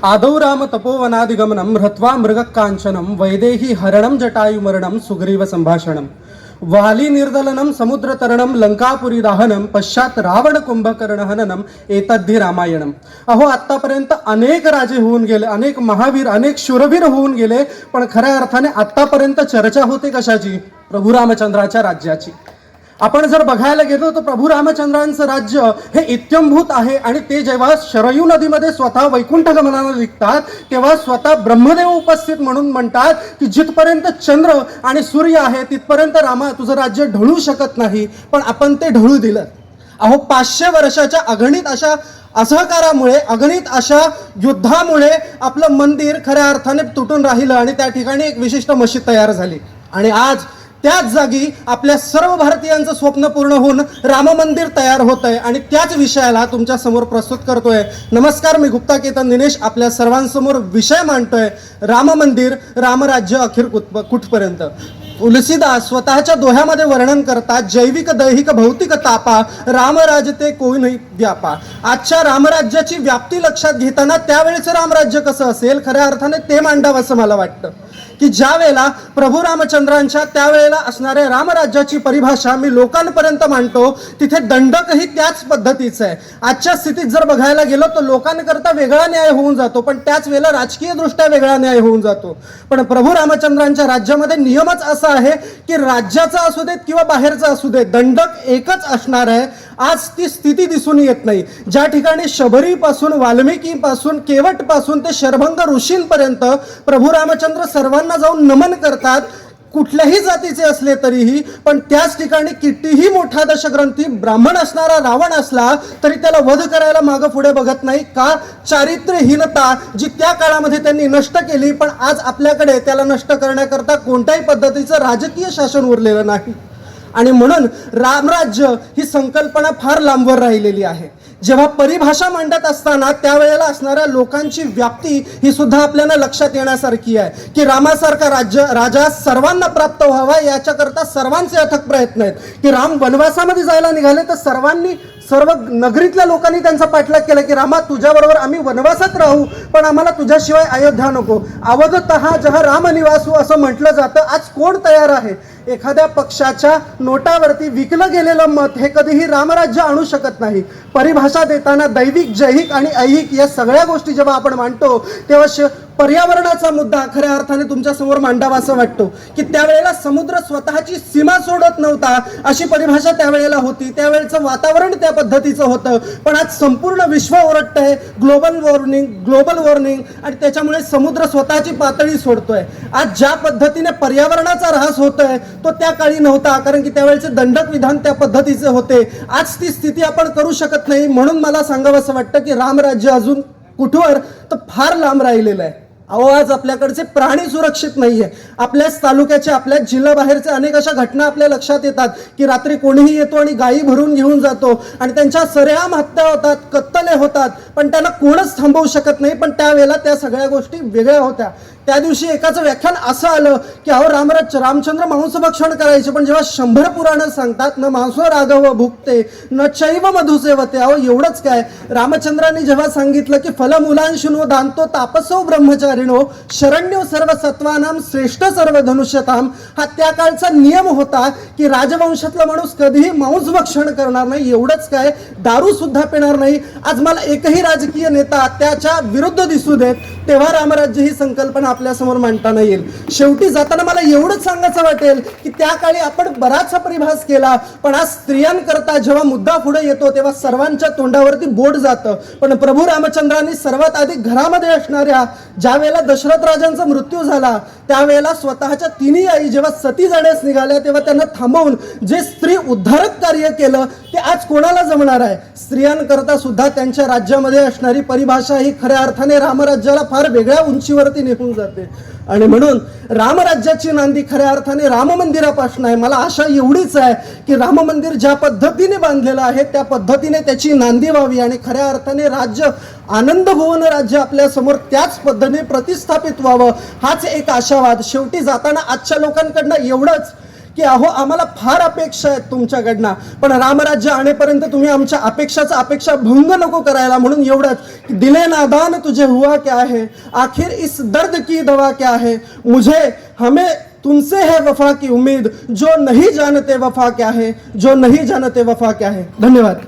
आदौ राम तपोवनादिगमनं हृत्वा मृगकाञ्चनं वैदेही हरणं जटायुमरणं सुग्रीव संभाषणं वाली निर्दलनं समुद्रतरणं लंकापुरी दाहनं पश्चात रावण कुंभकर्ण हननम एतद्धि रामायणम. अहो, आतापर्यंत अनेक राजे होऊन गेले, अनेक महावीर, अनेक शूरवीर होऊन गेले, पण खऱ्या अर्थाने आतापर्यंत चर्चा होते कशाची? प्रभू रामचंद्राच्या राज्याची. आपण जर बघायला गेलो तर प्रभू रामचंद्रांचं राज्य हे इत्यंभूत आहे. आणि ते जेव्हा शरयू नदीमध्ये स्वतः वैकुंठ गमनाला निघतात तेव्हा स्वतः ब्रह्मदेव उपस्थित म्हणून म्हणतात की जिथपर्यंत चंद्र आणि सूर्य आहे तिथपर्यंत रामा तुझं राज्य ढळू शकत नाही, पण आपण ते ढळू दिलं. अहो, 500 वर्षाच्या अगणित अशा असहकारामुळे, अगणित अशा युद्धामुळे आपलं मंदिर खऱ्या अर्थाने तुटून राहिलं आणि त्या ठिकाणी एक विशिष्ट मशीद तयार झाली. आणि आज त्याच जागी आपल्या सर्व भारतीयांचं स्वप्न पूर्ण होऊन राम मंदिर तयार होत आहे. आणि त्याच विषयाला तुमच्या समोर प्रस्तुत करतोय. नमस्कार, मी गुप्ता केतन दिनेश आपल्या सर्वांसमोर विषय मांडतोय, राम मंदिर, रामराज्य अखेर कुठपर्यंत. तुलसीदास स्वतःच्या दोह्यामध्ये वर्णन करतात, जैविक दैहिक भौतिक तापा रामराज ते कोई नाही व्यापा. आजच्या रामराज्याची व्याप्ती लक्षात घेताना त्यावेळेचं रामराज्य कसं असेल खऱ्या अर्थाने ते मांडावं असं मला वाटतं. की ज्या वेळेला प्रभू रामचंद्रांच्या त्यावेळेला असणाऱ्या रामराज्याची परिभाषा मी लोकांपर्यंत मांडतो तिथे दंडकही त्याच पद्धतीचं आहे. आजच्या स्थितीत जर बघायला गेलो तर लोकांकरता वेगळा न्याय होऊन जातो, पण त्याच वेळेला राजकीय दृष्ट्या वेगळा न्याय होऊन जातो. पण प्रभू रामचंद्रांच्या राज्यामध्ये नियमच असा आहे की राज्याचा असू देत किंवा बाहेरचा असू देत दंडक एकच असणार आहे. आज ती स्थिती दिसून येत नाही. ज्या ठिकाणी शबरीपासून वाल्मिकीपासून केवटपासून ते शरभंग ऋषींपर्यंत प्रभू रामचंद्र सर्वांना जाऊन नमन करतात, कुठल्याही जातीचे असले तरीही. पण त्याच ठिकाणी कितीही मोठा दशग्रंथी ब्राह्मण असणारा रावण असला तरी त्याला वध करायला मागं पुढे बघत नाही. का? चारित्र्यहीनता जी त्या काळामध्ये त्यांनी नष्ट केली, पण आज आपल्याकडे त्याला नष्ट करण्याकरता कोणत्याही पद्धतीचं राजकीय शासन उरलेलं नाही. आणि म्हणून रामराज्य ही संकल्पना फार लांबवर राहिलेली आहे. जेव्हा परिभाषा मांडत असताना त्यावेळेला असणाऱ्या लोकांची व्याप्ती ही सुद्धा आपल्याला लक्षात येण्यासारखी आहे की रामासारखा राजा सर्वांना प्राप्त व्हावा याच्याकरता सर्वांचे अथक प्रयत्न आहेत. की राम वनवासामध्ये जायला निघाले तर सर्व नगरीतल्या लोकांनी त्यांचा पाठलाग केला की रामा तुझ्याबरोबर आम्ही वनवासात राहू, पण आम्हाला तुझ्याशिवाय अयोध्या नको. अवधतः जहा राम निवासू असं म्हटलं जातं. आज कोण तयार आहे? एखाद्या पक्षाच्या नोटावरती विकलं गेलेलं मत हे कधीही रामराज्य आणू शकत नाही. परिभाषा देताना दैविक, जैहिक आणि ऐहिक या सगळ्या गोष्टी जेव्हा आपण मांडतो तेव्हा पर्यावरणाचा मुद्दा खऱ्या अर्थाने तुमच्या समोर मांडावा असं वाटतो. की त्यावेळेला समुद्र स्वतःची सीमा सोडत नव्हता अशी परिभाषा त्यावेळेला होती. त्यावेळेचं वातावरण त्या पद्धतीचं होतं. पण आज संपूर्ण विश्व ओरडतंय ग्लोबल वॉर्मिंग आणि त्याच्यामुळे समुद्र स्वतःची पातळी सोडतोय. आज ज्या पद्धतीने पर्यावरणाचा ऱ्हास होतोय तो त्या काळी नव्हता, कारण की त्यावेळेचे दंडक विधान त्या पद्धतीचे होते. आज ती स्थिती आपण करू शकत नाही. म्हणून मला सांगावं असं वाटतं की रामराज्य अजून कुठवर तर फार लांब राहिलेलं आहे. अहो, आज आपल्याकडचे प्राणी सुरक्षित नाहीये. आपल्याच तालुक्याचे, आपल्याच जिल्ह्याबाहेरचे अनेक अशा घटना आपल्या लक्षात येतात की रात्री कोणीही येतो आणि गायी भरून घेऊन जातो आणि त्यांच्या सरेआम हत्या होतात, कत्तले होतात, पण त्यांना कोणच थांबवू शकत नाही. पण त्यावेळेला त्या सगळ्या गोष्टी वेगळ्या होत्या. त्या दिवशी एकाचं व्याख्यान असं आलं की अहो रामचंद्र मांसभक्षण करायचे, पण जेव्हा 100 पुराणं सांगतात न मांस राघव भुक्ते न चैव मधुसेवते. अहो, एवढंच काय, रामचंद्रांनी जेव्हा सांगितलं की फलमुलांशुनो दांतो तापसो ब्रह्मचारिणो शरण्यो सर्व सत्वानाम श्रेष्ठ सर्व धनुष्यताम, हा त्या काळचा नियम होता की राजवंशातला माणूस कधीही मांसभक्षण करणार नाही. एवढंच काय, दारू सुद्धा पिणार नाही. आज मला एकही राजकीय नेता त्याच्या विरुद्ध दिसू देत तेव्हा रामराज्य ही संकल्पना आपल्या समोर मांडता येईल. शेवटी जाताना मला एवढंच सांगायचं वाटेल की त्या काळी आपण बराचसा परिभास केला, पण आज स्त्रियांकरता जेव्हा मुद्दा पुढे येतो तेव्हा सर्वांच्या तोंडावरती बोट जातं. पण प्रभू रामचंद्रांनी सर्वात आधी घरामध्ये असणाऱ्या, ज्या वेळेला दशरथ राजांचा मृत्यू झाला त्यावेळेला स्वतःच्या तिन्ही आई जेव्हा सती जाण्यास निघाल्या तेव्हा त्यांना थांबवून जे स्त्री उद्धारक कार्य केलं ते आज कोणाला जमणार आहे? स्त्रियांकरता सुद्धा त्यांच्या राज्यामध्ये असणारी परिभाषा ही खऱ्या अर्थाने रामराज्याला फार वेगळ्या उंचीवरती निघून जाते. आणि म्हणून रामराज्याची नांदी खऱ्या अर्थाने राम मंदिरापासून आहे. मला आशा एवढीच आहे की राम मंदिर ज्या पद्धतीने बांधलेलं आहे त्या पद्धतीने त्याची नांदी व्हावी आणि खऱ्या अर्थाने राज्य आनंद भुवन राज्य आपल्या समोर त्याच पद्धतीने प्रतिस्थापित व्हावं, हाच एक आशावाद. शेवटी जाताना आजच्या लोकांकडनं एवढंच की अहो आम्हाला फार अपेक्षा आहेत तुमच्याकडनं, पण रामराज्य आणेपर्यंत तुम्ही आमच्या अपेक्षा भंग नको करायला, म्हणून एवढंच दिले नादान तुझे हुआ क्या है, आखिर इस दर्द की दवा क्या है, हमें तुमसे है वफा की उम्मीद, जो नहीं जानते वफा क्या है, जो नहीं जानते वफा क्या है. धन्यवाद.